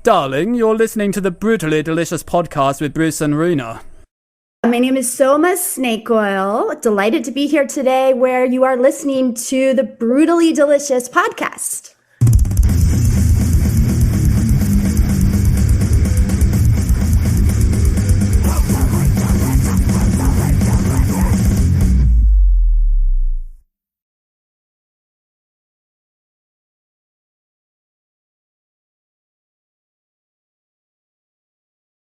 Darling, you're listening to the Brutally Delicious podcast with Bruce and Riina. My name is Soma Snakeoil. Delighted to be here today where you are listening to the Brutally Delicious podcast.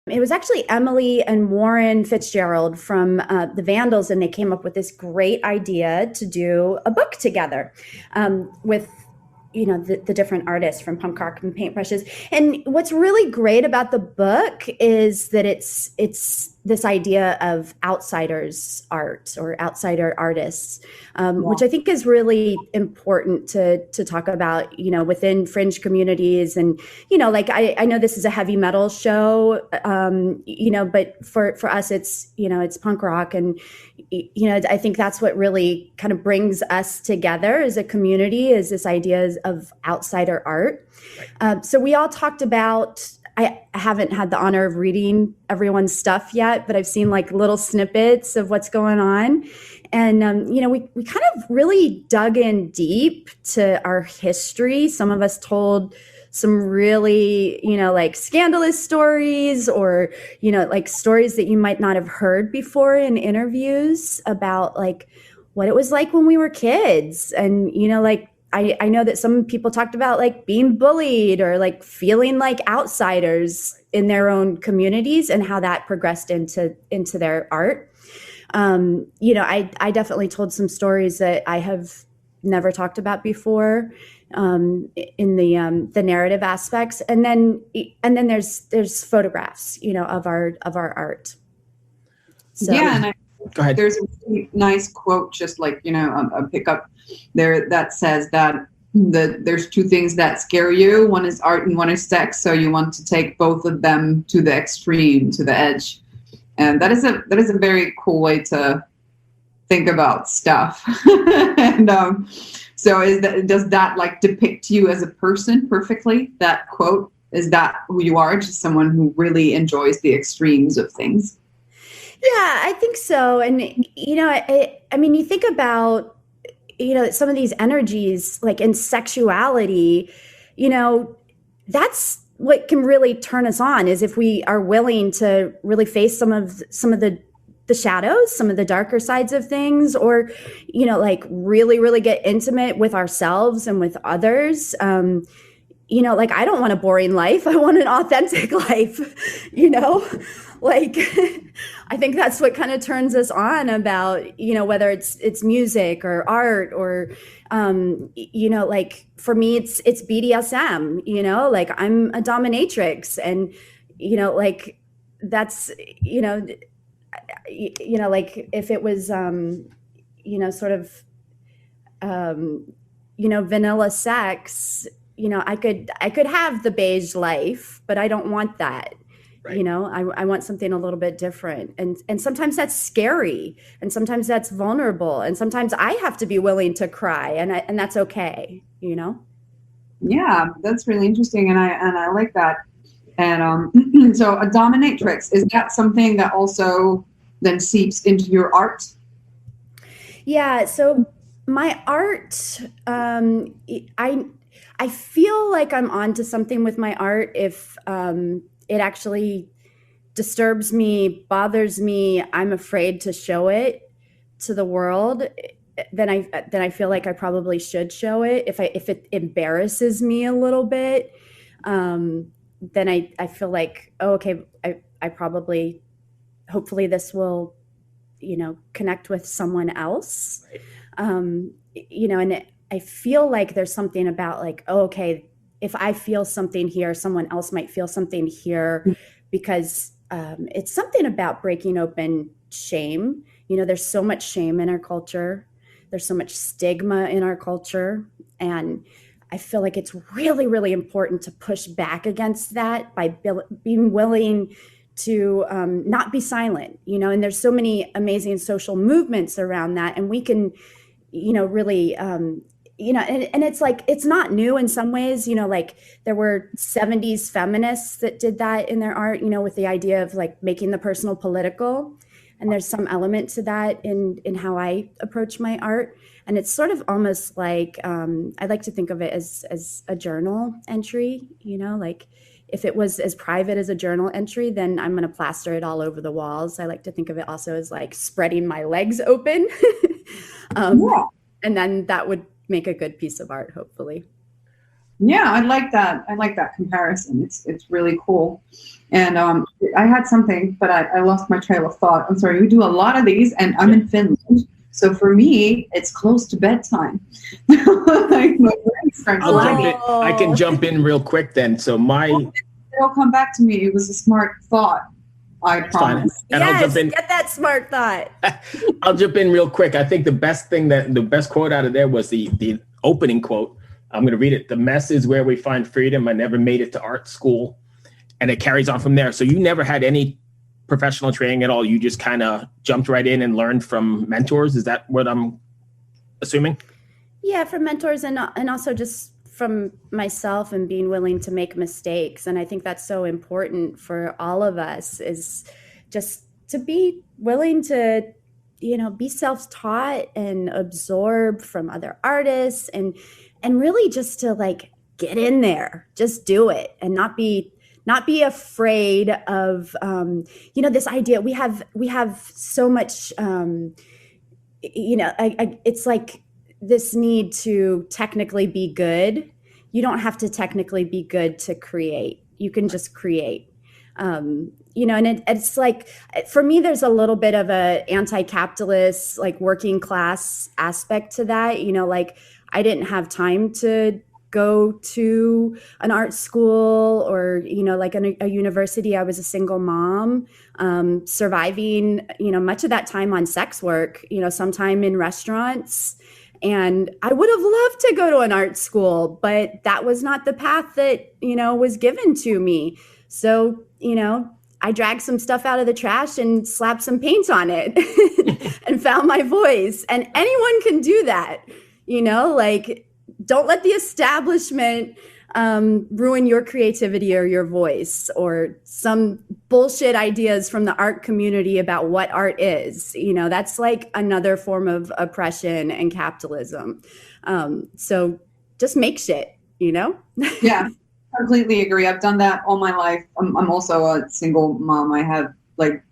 It was actually Emily and Warren Fitzgerald from the Vandals, and they came up with this great idea to do a book together with, the different artists from punk rock and paintbrushes. And what's really great about the book is that it's this idea of outsiders art or outsider artists, which I think is really important to talk about, within fringe communities. And, I know this is a heavy metal show, but for us, it's punk rock. And, I think that's what really kind of brings us together as a community, is this idea of outsider art. Right. So we all talked about, I haven't had the honor of reading everyone's stuff yet, but I've seen like little snippets of what's going on. And, we kind of really dug in deep to our history. Some of us told some really, scandalous stories or, stories that you might not have heard before in interviews about like what it was like when we were kids. And, I know that some people talked about like being bullied or like feeling like outsiders in their own communities and how that progressed into their art. I definitely told some stories that I have never talked about before in the narrative aspects. And then there's photographs, of our art. So. Yeah. And Go ahead. There's a really nice quote, just like, a pickup there that says that there's two things that scare you. One is art and one is sex. So you want to take both of them to the extreme, to the edge. And that is a very cool way to think about stuff. And so does that like depict you as a person perfectly? That quote, is that who you are? Just someone who really enjoys the extremes of things? Yeah, I think so. And, I mean, you think about, some of these energies like in sexuality, that's what can really turn us on, is if we are willing to really face some of the shadows, some of the darker sides of things, or, really, really get intimate with ourselves and with others. I don't want a boring life. I want an authentic life, I think that's what kind of turns us on about, whether it's music or art or, for me, it's BDSM, I'm a dominatrix, and, that's, if it was, sort of, vanilla sex, I could have the beige life, but I don't want that. Right. I want something a little bit different. And sometimes that's scary, and sometimes that's vulnerable, and sometimes I have to be willing to cry, and that's okay, Yeah, that's really interesting, and I like that. And so a dominatrix, is that something that also then seeps into your art? Yeah, so my art, I feel like I'm onto something with my art if it actually disturbs me, bothers me, I'm afraid to show it to the world, then I feel like I probably should show it. If it embarrasses me a little bit, then I feel like, oh, okay, I probably, hopefully this will, connect with someone else. Right. And I feel like there's something about like, oh, okay, if I feel something here, someone else might feel something here, because it's something about breaking open shame. There's so much shame in our culture. There's so much stigma in our culture. And I feel like it's really, really important to push back against that by being willing to not be silent, and there's so many amazing social movements around that. And we can, really and it's like, it's not new in some ways, like there were 70s feminists that did that in their art, with the idea of like making the personal political. And there's some element to that in how I approach my art. And it's sort of almost like, I like to think of it as a journal entry, like if it was as private as a journal entry, then I'm going to plaster it all over the walls. I like to think of it also as like spreading my legs open. Yeah. And then that would make a good piece of art, hopefully. Yeah, I like that. I like that comparison. It's really cool. And I had something, but I lost my trail of thought. I'm sorry. We do a lot of these, and I'm in Finland. So for me, it's close to bedtime. Like, I can jump in real quick then. So it'll come back to me. It was a smart thought. I promise. And yes, I'll jump in. Get that smart thought. I'll jump in real quick. I think the best quote out of there was the opening quote. I'm going to read it. The mess is where we find freedom. I never made it to art school. And it carries on from there. So you never had any professional training at all. You just kind of jumped right in and learned from mentors. Is that what I'm assuming? Yeah, from mentors and also just from myself and being willing to make mistakes. And I think that's so important for all of us, is just to be willing to, be self-taught and absorb from other artists and really just to like get in there, just do it and not be afraid of, this idea. We have so much, it's like this need to technically be good. You don't have to technically be good to create. You can just create. And it's like, for me, there's a little bit of a anti-capitalist, like working class aspect to that. Like I didn't have time to go to an art school or, like a university. I was a single mom, surviving, much of that time on sex work, sometime in restaurants. And I would have loved to go to an art school, but that was not the path that, was given to me. So, I dragged some stuff out of the trash and slapped some paint on it and found my voice. And anyone can do that, like, don't let the establishment ruin your creativity or your voice or some bullshit ideas from the art community about what art is. That's like another form of oppression and capitalism. So just make shit, Yeah, completely agree. I've done that all my life. I'm also a single mom. I have like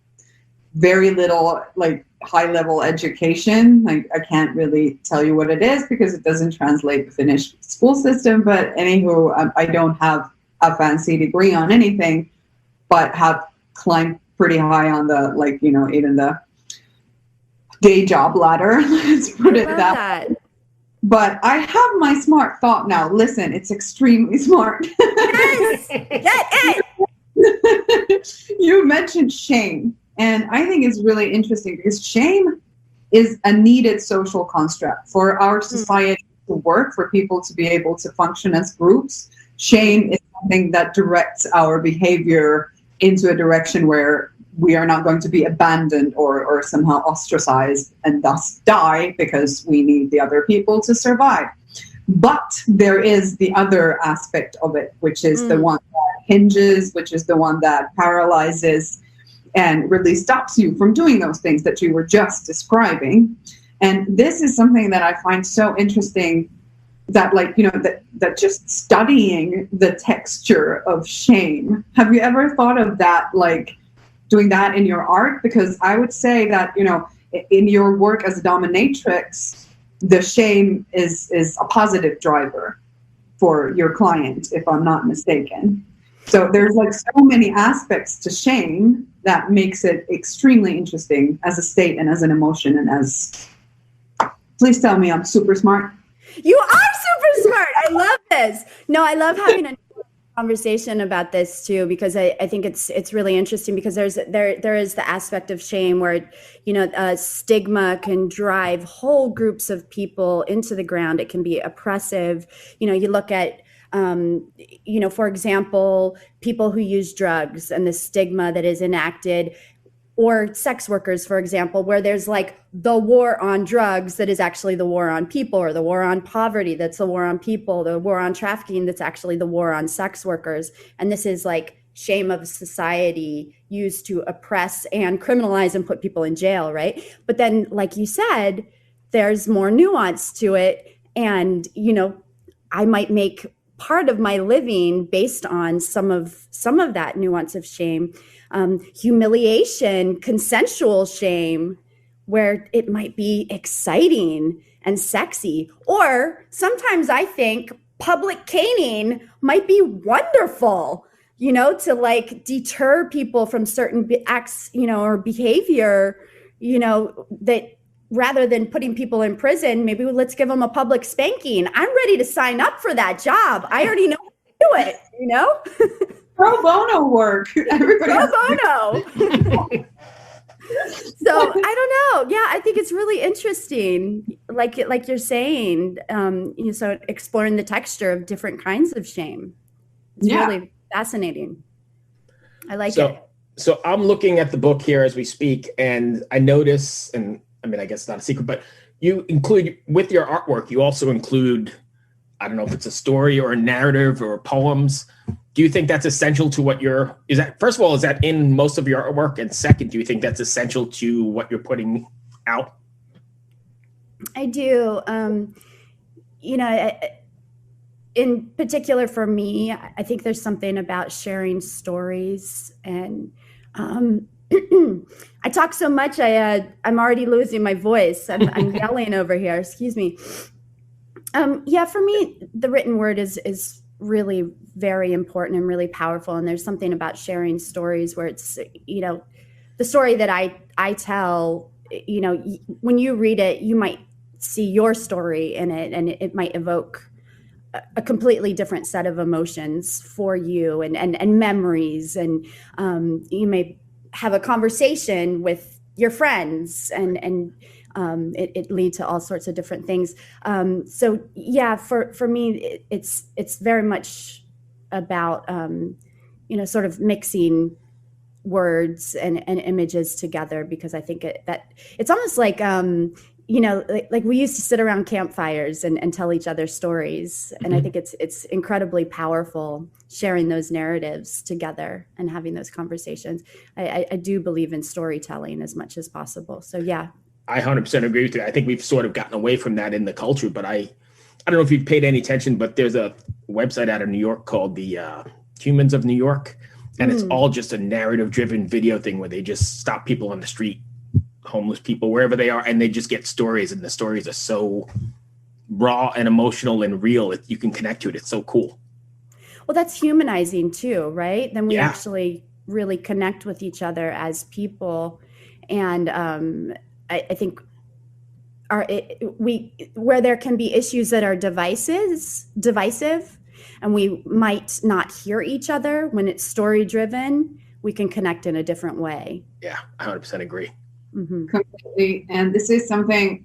very little like high level education. Like I can't really tell you what it is because it doesn't translate the Finnish school system. But anywho, I don't have a fancy degree on anything, but have climbed pretty high on the even the day job ladder. Let's put it that way. But I have my smart thought now. Listen, it's extremely smart. Yes, get it. You mentioned shame. And I think it's really interesting because shame is a needed social construct for our society to work, for people to be able to function as groups. Shame is something that directs our behavior into a direction where we are not going to be abandoned or somehow ostracized and thus die because we need the other people to survive. But there is the other aspect of it, which is the one that hinges, which is the one that paralyzes and really stops you from doing those things that you were just describing. And this is something that I find so interesting, that that just studying the texture of shame. Have you ever thought of that, like doing that in your art? Because I would say that, in your work as a dominatrix, the shame is a positive driver for your client, if I'm not mistaken. So there's like so many aspects to shame that makes it extremely interesting as a state and as an emotion and as, please tell me I'm super smart. You are super smart. I love this. No, I love having a conversation about this too, because I think it's really interesting, because there is the aspect of shame where, stigma can drive whole groups of people into the ground. It can be oppressive. You look at, for example, people who use drugs and the stigma that is enacted. or sex workers, for example, where there's like the war on drugs that is actually the war on people, or the war on poverty that's the war on people, the war on trafficking that's actually the war on sex workers. And this is like shame of society used to oppress and criminalize and put people in jail, right? But then, like you said, there's more nuance to it. And, you know, I might make part of my living based on some of that nuance of shame. Humiliation, consensual shame, where it might be exciting and sexy. Or sometimes I think public caning might be wonderful, you know, to like deter people from certain acts, you know, or behavior, you know, that rather than putting people in prison, maybe let's give them a public spanking. I'm ready to sign up for that job. I already know how to do it, you know? Pro bono work. Everybody Pro bono. So I don't know. Yeah, I think it's really interesting. Like you're saying, you know, so exploring the texture of different kinds of shame. It's really fascinating. I like it. So I'm looking at the book here as we speak, and I notice, and I mean, I guess it's not a secret, but you include, with your artwork, you also include, I don't know if it's a story or a narrative or poems. Do you think that's essential to what first of all, is that in most of your artwork? And second, do you think that's essential to what you're putting out? I do. You know, in particular for me, I think there's something about sharing stories, and I talk so much, I'm already losing my voice. I'm yelling over here. Excuse me. Yeah, for me, the written word is really very important and really powerful. And there's something about sharing stories where it's, you know, the story that I tell, you know, when you read it, you might see your story in it, and it might evoke a completely different set of emotions for you, and memories. And you may have a conversation with your friends, and it lead to all sorts of different things. So yeah, for me, it's very much about, you know, sort of mixing words and images together, because I think that it's almost like, you know, like we used to sit around campfires and tell each other stories. And I think it's incredibly powerful sharing those narratives together and having those conversations. I do believe in storytelling as much as possible. So yeah. I 100% agree with you. I think we've sort of gotten away from that in the culture, but I don't know if you've paid any attention, but there's a website out of New York called the Humans of New York. And it's all just a narrative driven video thing where they just stop people on the street, homeless people, wherever they are, and they just get stories. And the stories are so raw and emotional and real. You can connect to it. It's so cool. Well, that's humanizing too, right? Then we actually really connect with each other as people. And I think where there can be issues that are divisive, and we might not hear each other, when it's story driven, we can connect in a different way. Yeah, I 100% agree. Mm-hmm. Completely. And this is something,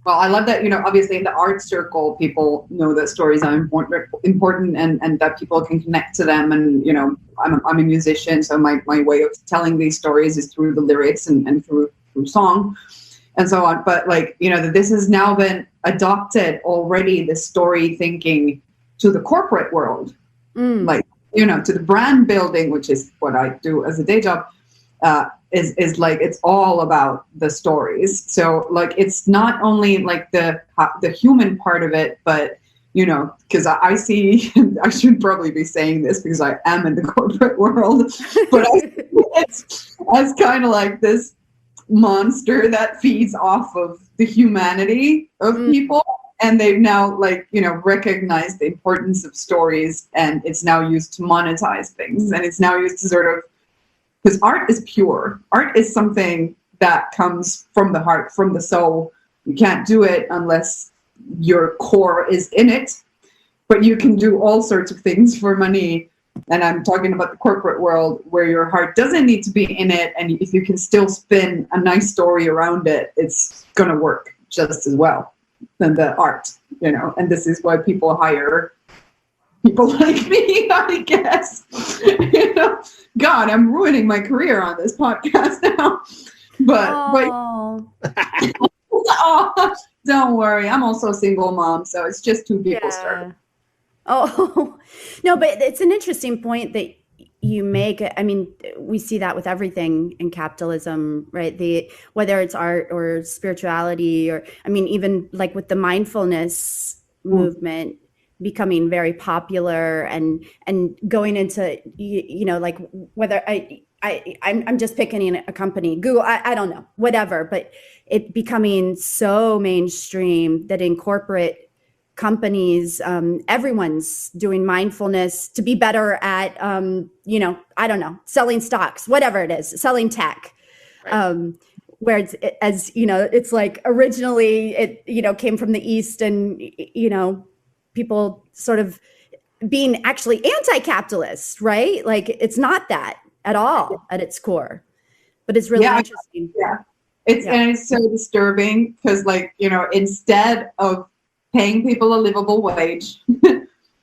well, I love that, you know, obviously in the art circle, people know that stories are important and that people can connect to them. And, you know, I'm a musician, so my way of telling these stories is through the lyrics and through song and so on. But like, you know, this has now been adopted already, the story thinking, to the corporate world, like, you know, to the brand building, which is what I do as a day job, is like, it's all about the stories. So like, it's not only like the human part of it, but, you know, because I see, I should probably be saying this because I am in the corporate world, but it's as kind of like this monster that feeds off of the humanity of people. And they've now, like, you know, recognized the importance of stories, and it's now used to monetize things. And it's now used to sort of, because art is pure. Art is something that comes from the heart, from the soul. You can't do it unless your core is in it. But you can do all sorts of things for money. And I'm talking about the corporate world, where your heart doesn't need to be in it. And if you can still spin a nice story around it, it's going to work just as well than the art, you know. And this is why people hire people like me, I guess, you know, God, I'm ruining my career on this podcast now. But oh, don't worry. I'm also a single mom, so it's just two people starting. Oh, no, but it's an interesting point that you make. I mean, we see that with everything in capitalism, right? Whether it's art or spirituality, or I mean, even like with the mindfulness movement becoming very popular and going into, you know, like whether I'm just picking a company, Google, I don't know, whatever, but it becoming so mainstream that in corporate companies, everyone's doing mindfulness to be better at, you know, I don't know, selling stocks, whatever it is, selling tech. Right. Where it's, as you know, it's like originally it, you know, came from the East, and, you know, people sort of being actually anti-capitalist, right? Like it's not that at all at its core, but it's really interesting. Yeah. And it's so disturbing because, like, you know, instead of paying people a livable wage,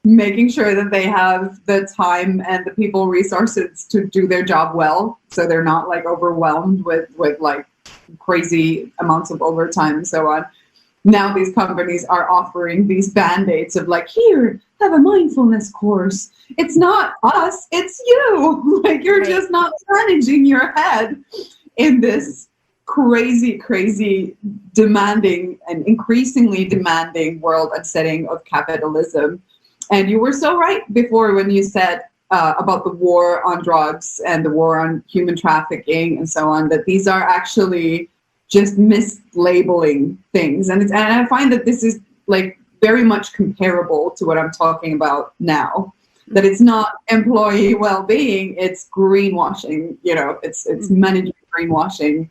making sure that they have the time and the people resources to do their job well, so they're not like overwhelmed with like crazy amounts of overtime and so on. Now these companies are offering these band-aids of like, here, have a mindfulness course. It's not us, it's you. Like you're just not managing your head in this crazy demanding and increasingly demanding world and setting of capitalism. And you were so right before when you said about the war on drugs and the war on human trafficking and so on, that these are actually just mislabeling things. And I find that this is like very much comparable to what I'm talking about now, that it's not employee well-being, it's greenwashing, you know, it's management greenwashing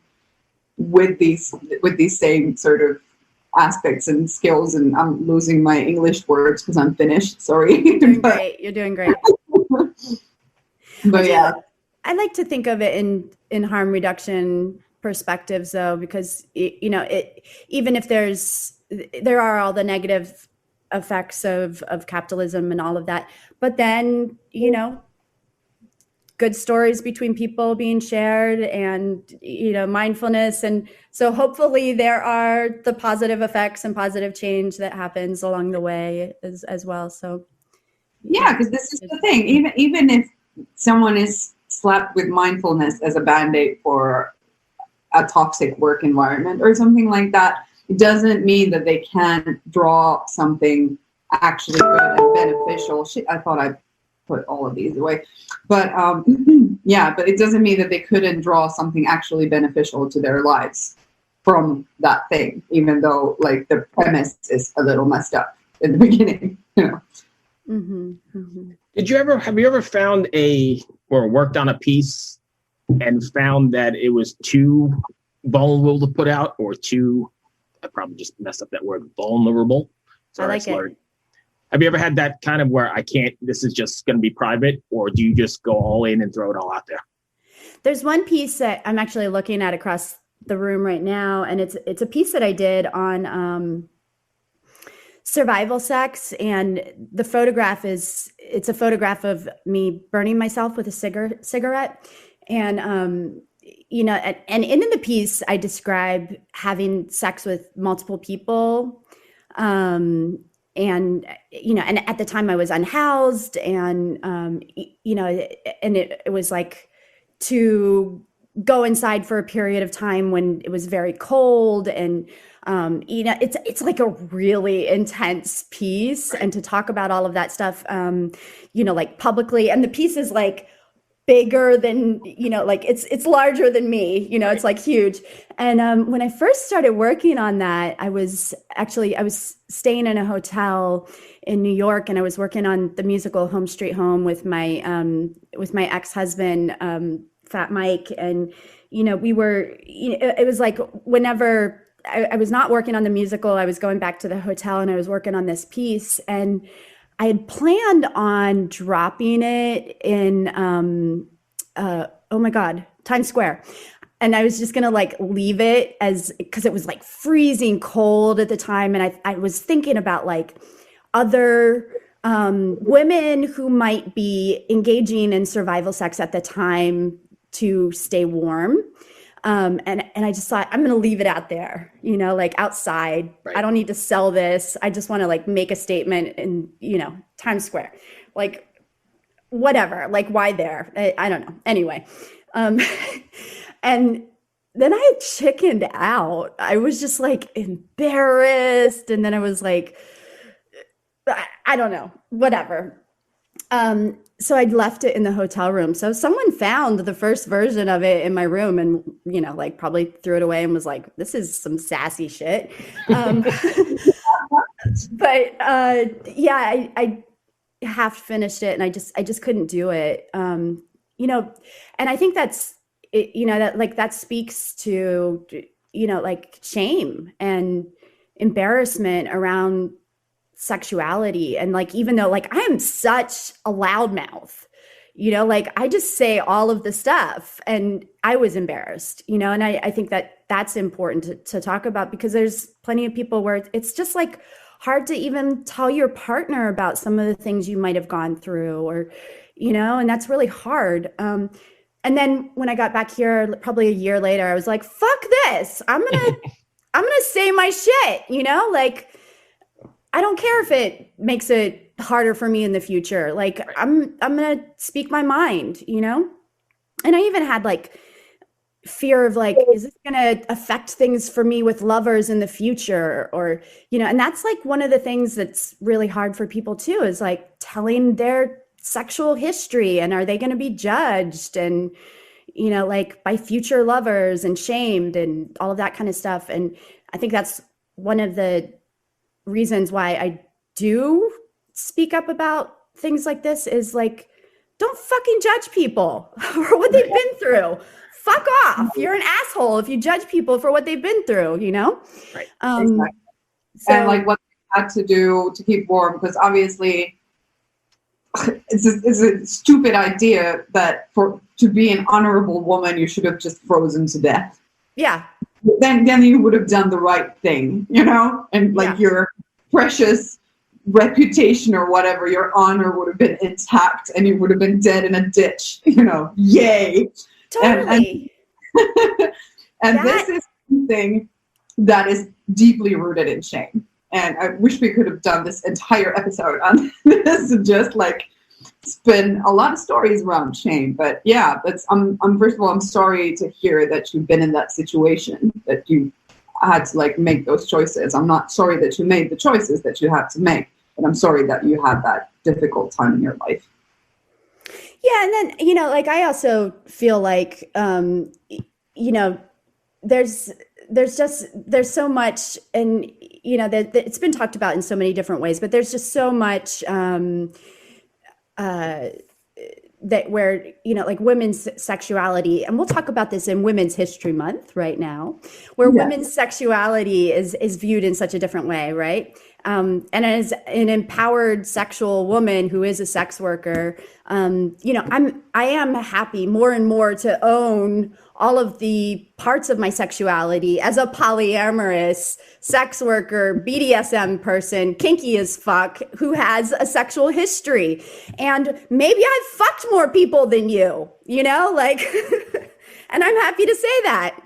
with these same sort of aspects and skills. And I'm losing my English words because I'm Finnish. Sorry. You're doing great. You're doing great. But yeah, I like to think of it in harm reduction perspectives, though, because you know, even if there are all the negative effects of capitalism and all of that, but then, you know, good stories between people being shared and, you know, mindfulness. And so hopefully there are the positive effects and positive change that happens along the way as well. So yeah, because this is the thing, even if someone is slapped with mindfulness as a band-aid for a toxic work environment or something like that, it doesn't mean that they can't draw something actually good and beneficial. Shit, I thought I put all of these away. But yeah, but it doesn't mean that they couldn't draw something actually beneficial to their lives from that thing, even though like the premise is a little messed up in the beginning, you know. Have you ever found or worked on a piece and found that it was too vulnerable to put out, or too, I probably just messed up that word, vulnerable? Sorry, I like it. Have you ever had that kind of where this is just going to be private, or do you just go all in and throw it all out there? There's one piece that I'm actually looking at across the room right now, and it's a piece that I did on survival sex, and the photograph it's a photograph of me burning myself with a cigarette, and you know, and in the piece I describe having sex with multiple people. And, you know, and at the time I was unhoused, and, you know, and it was like to go inside for a period of time when it was very cold, and, you know, it's like a really intense piece, and to talk about all of that stuff, you know, like publicly, and the piece is like bigger than, you know, like it's larger than me, you know, it's like huge. And when I first started working on that, I was staying in a hotel in New York, and I was working on the musical Home Street Home with my ex-husband, Fat Mike. And, you know, it was like whenever I was not working on the musical, I was going back to the hotel and I was working on this piece, and I had planned on dropping it in, oh my God, Times Square. And I was just going to like leave it because it was like freezing cold at the time. And I was thinking about like other women who might be engaging in survival sex at the time to stay warm. And I just thought, I'm going to leave it out there, like outside. Right. I don't need to sell this. I just want to like make a statement in, Times Square, like whatever, like why there? I don't know. Anyway. And then I chickened out. I was just like embarrassed. And then I was like, I don't know, whatever. So I'd left it in the hotel room. So someone found the first version of it in my room and, like probably threw it away and was like, this is some sassy shit. But yeah, I half finished it and I just couldn't do it. And I think that's, that speaks to, like shame and embarrassment around sexuality. And like, even though like I am such a loudmouth, like I just say all of the stuff and I was embarrassed, and I think that that's important to talk about because there's plenty of people where it's just like hard to even tell your partner about some of the things you might have gone through or, and that's really hard. And then when I got back here, probably a year later, I was like, fuck this. I'm going to say my shit, like, I don't care if it makes it harder for me in the future. Like right. I'm going to speak my mind, And I even had like fear of like, is this going to affect things for me with lovers in the future? Or, and that's like one of the things that's really hard for people too, is like telling their sexual history and are they going to be judged and, like by future lovers and shamed and all of that kind of stuff. And I think that's one of the reasons why I do speak up about things like this is like, don't fucking judge people for what they've been through. Fuck off. You're an asshole if you judge people for what they've been through, Right. Exactly. So, and like what they had to do to keep warm, because obviously it's a stupid idea that to be an honorable woman, you should have just frozen to death. Yeah. Then you would have done the right thing, and like your precious reputation or whatever, your honor would have been intact and you would have been dead in a ditch, yay. Totally. And this is something that is deeply rooted in shame. And I wish we could have done this entire episode on this and just like spin a lot of stories around shame. But yeah, first of all, I'm sorry to hear that you've been in that situation, that you had to like make those choices. I'm not sorry that you made the choices that you had to make, but I'm sorry that you had that difficult time in your life. Yeah. And then, like, I also feel like, there's so much, and, it's been talked about in so many different ways, but there's just so much, that where, like women's sexuality, and we'll talk about this in Women's History Month right now, where women's sexuality is viewed in such a different way, right? And as an empowered sexual woman who is a sex worker, I am happy more and more to own all of the parts of my sexuality as a polyamorous sex worker, BDSM person, kinky as fuck, who has a sexual history. And maybe I've fucked more people than you, like, and I'm happy to say that,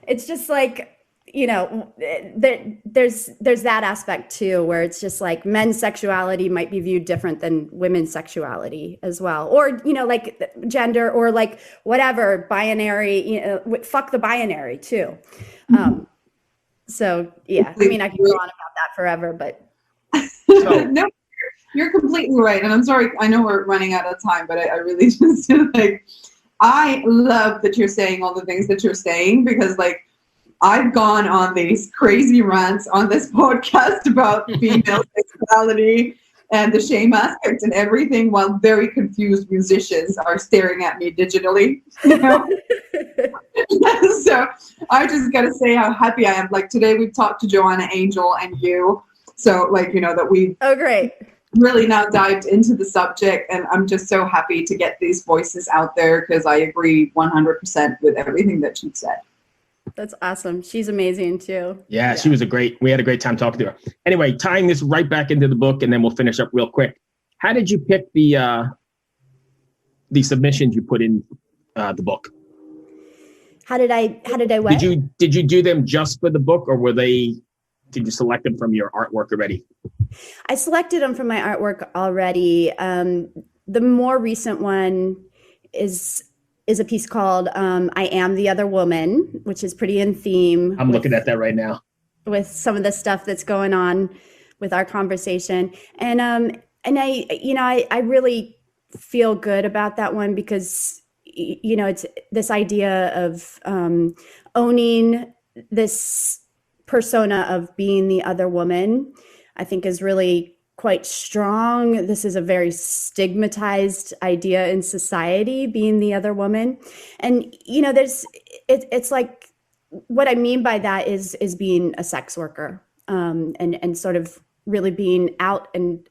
it's just like, there's that aspect too, where it's just like men's sexuality might be viewed different than women's sexuality as well. Or, like gender or like whatever binary, fuck the binary too. So yeah, I mean, I can go on about that forever, but. No, you're completely right. And I'm sorry, I know we're running out of time, but I really just like, I love that you're saying all the things that you're saying, because like, I've gone on these crazy rants on this podcast about female sexuality and the shame aspect and everything, while very confused musicians are staring at me digitally. So I just got to say how happy I am. Like today we've talked to Joanna Angel and you. So like, that we great. Really now dived into the subject, and I'm just so happy to get these voices out there because I agree 100% with everything that you said. That's awesome. She's amazing too. Yeah, she was we had a great time talking to her. Anyway, tying this right back into the book, and then we'll finish up real quick. How did you pick the submissions you put in the book? How did I what? Did you do them just for the book, or did you select them from your artwork already? I selected them from my artwork already. The more recent one is a piece called I Am the Other Woman, which is pretty in theme. I'm looking at that right now. With some of the stuff that's going on with our conversation. And I really feel good about that one because, it's this idea of owning this persona of being the other woman, I think is really quite strong. This is a very stigmatized idea in society, being the other woman. And, it's like, what I mean by that is being a sex worker, and sort of really being out and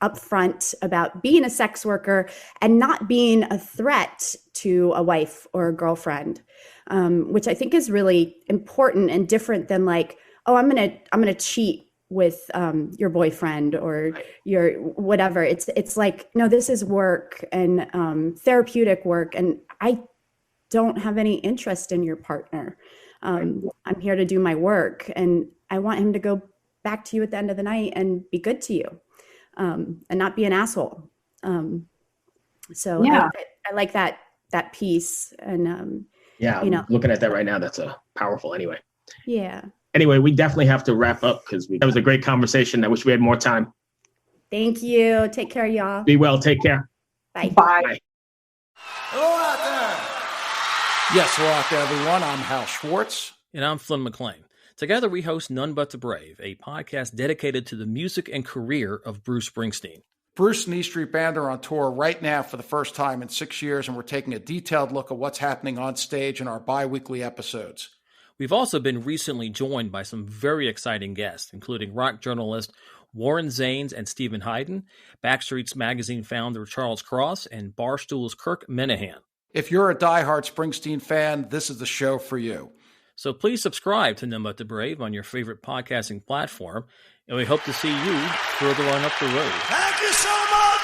upfront about being a sex worker and not being a threat to a wife or a girlfriend, which I think is really important and different than like, oh, I'm gonna cheat with your boyfriend or your whatever. It's like, no, this is work and therapeutic work, and I don't have any interest in your partner. I'm here to do my work, and I want him to go back to you at the end of the night and be good to you, and not be an asshole. So yeah. I like that piece, and I'm looking at that right now. That's a powerful anyway. Yeah. Anyway, we definitely have to wrap up because that was a great conversation. I wish we had more time. Thank you. Take care, y'all. Be well. Take care. Bye. Bye. Hello out there. Yes, hello out there, everyone. I'm Hal Schwartz. And I'm Flynn McLean. Together, we host None But the Brave, a podcast dedicated to the music and career of Bruce Springsteen. Bruce and E Street Band are on tour right now for the first time in 6 years, and we're taking a detailed look at what's happening on stage in our bi-weekly episodes. We've also been recently joined by some very exciting guests, including rock journalist Warren Zanes and Stephen Hayden, Backstreet's Magazine founder Charles Cross, and Barstool's Kirk Minahan. If you're a diehard Springsteen fan, this is the show for you. So please subscribe to None But the Brave on your favorite podcasting platform, and we hope to see you further on up the road. Thank you so much.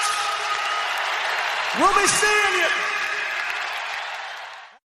We'll be seeing you.